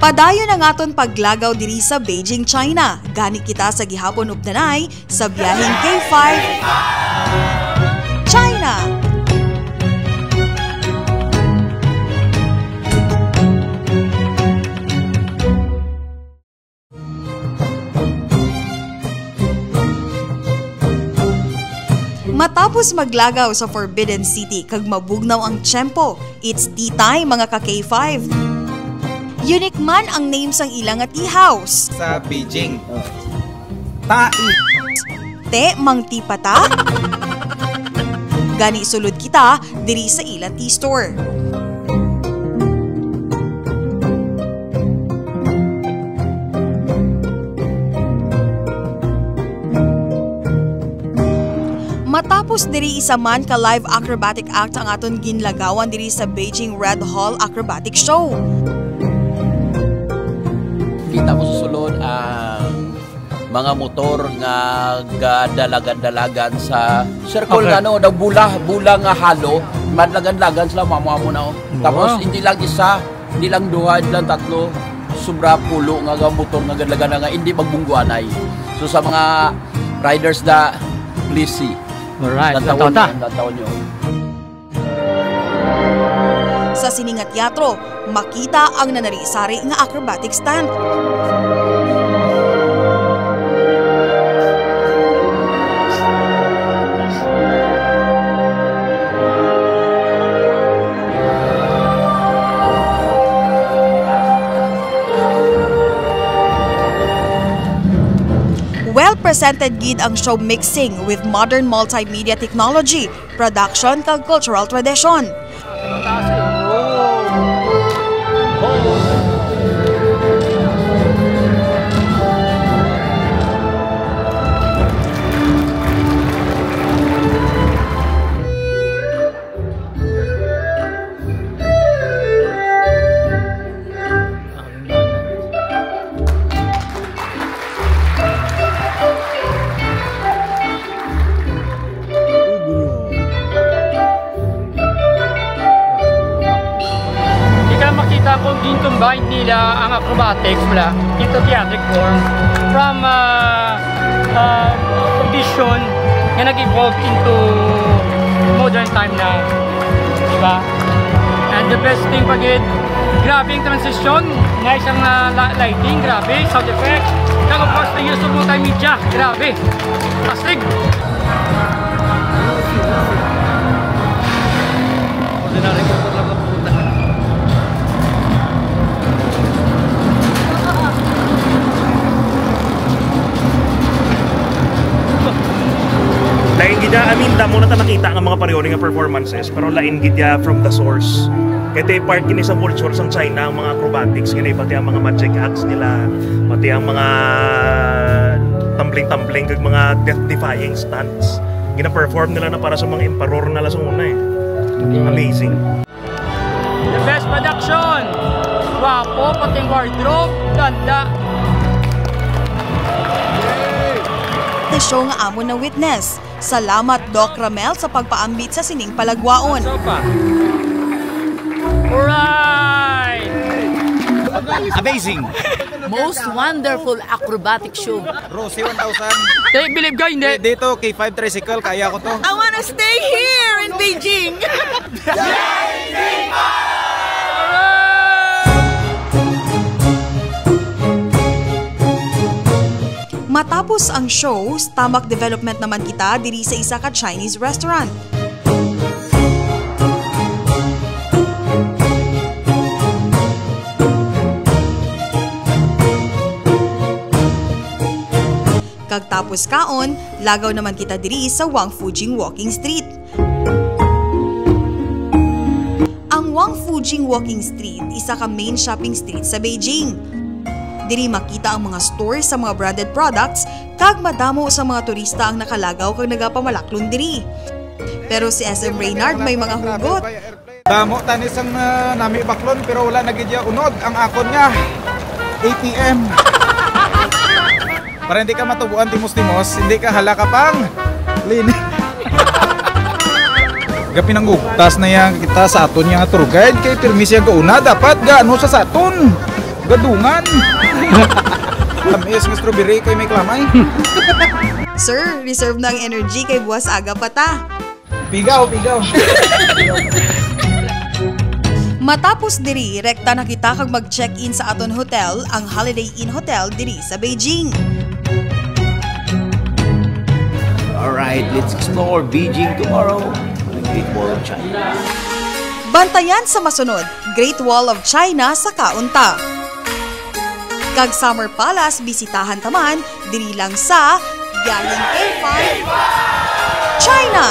Padayon ang aton paglagaw diri sa Beijing, China. Gani kita sa gihapon updanay sa biyaheng K5 China. Matapos maglagaw sa Forbidden City kag mabugnaw ang tiyempo, it's tea time mga ka-K5. Unique man ang name sang ilang nga tea house. Sa Beijing. Tai. Te mang tea pata. Gani sulod kita diri sa ilang tea store. Matapos diri isa man ka live acrobatic act ang aton ginlagawan diri sa Beijing Red Hall Acrobatic Show. Kita mo sa sulod ang mga motor nga gadalagan-dalagan sa circle nga no, bula nga halo, madlagan-lagan sila mamo na. Tapos hindi lang isa, hindi lang duha, hindi lang tatlo, sobra pulo nga motor nga gadalagan nga hindi magbungguanay. So sa mga riders da please see. Alright, tatawon nyo. Sa sining nga teatro, makita ang nanari-sari nga acrobatic stunt. Well-presented gid ang show mixing with modern multimedia technology, production kag cultural tradition. Kung din-combine nila ang acrobatics mula into theatric form from audition na nag-evolve into modern time na, diba? And the best thing pagid, grabe yung transition, nice ang lighting, grabe, sound effects, kag of course the use of multimedia, grabe, astig! Ordinary ko lang ang pupunta. Lain gidya, damo na ta nakita ang mga pareho nga performances, pero lain gidya from the source. Kaya part kini sa culture sa China ang mga acrobatics, kaya pati ang mga magic acts nila, pati ang mga tumbling-tumbling kag mga death-defying stunts. Gina-perform nila na para sa mga emperor na lasong una eh. Amazing. The best production! Wapo, pati wardrobe, ganda! The show nga amo na witness. Salamat Doc Ramel sa pagpaambit sa sining palagwaon. Alright! Amazing! Most wonderful acrobatic show. Rosie 1000. They believe ka, hindi? Dito, K5 Tricycle, kaya ko to. I wanna stay here in Beijing! Matapos ang show, stomach development naman kita diri sa isa ka Chinese restaurant. Kagtapos kaon, lagaw naman kita diri sa Wangfujing Walking Street. Ang Wangfujing Walking Street, isa ka main shopping street sa Beijing. Diri makita ang mga stores sa mga branded products kag madamo sa mga turista ang nakalagaw kag nagapamalaklon diri. Pero si SM Reynard may mga hugot. Damo tanis ang nami baklon pero wala nagidya unod ang akon nga ATM. Para hindi ka matubuan timos-timos, hindi ka halaka pang lini. Pinanggugtas na yan kita sa aton nga tour guide kay permis yan kauna dapat gaano sa saton. Gadungan. Tamis nga strawberry kay may klamay. Sir, reserve ng energy kay buwas aga pa ta. Pigaw. Matapos diri, rekta na kita kag mag-check-in sa aton hotel, ang Holiday Inn Hotel diri sa Beijing. Alright, let's explore Beijing tomorrow. The Great Wall of China. Bantayan sa masunod, Great Wall of China sa kaunta. Kag Summer Palace, bisitahan taman, diri lang sa Yaling K5, China!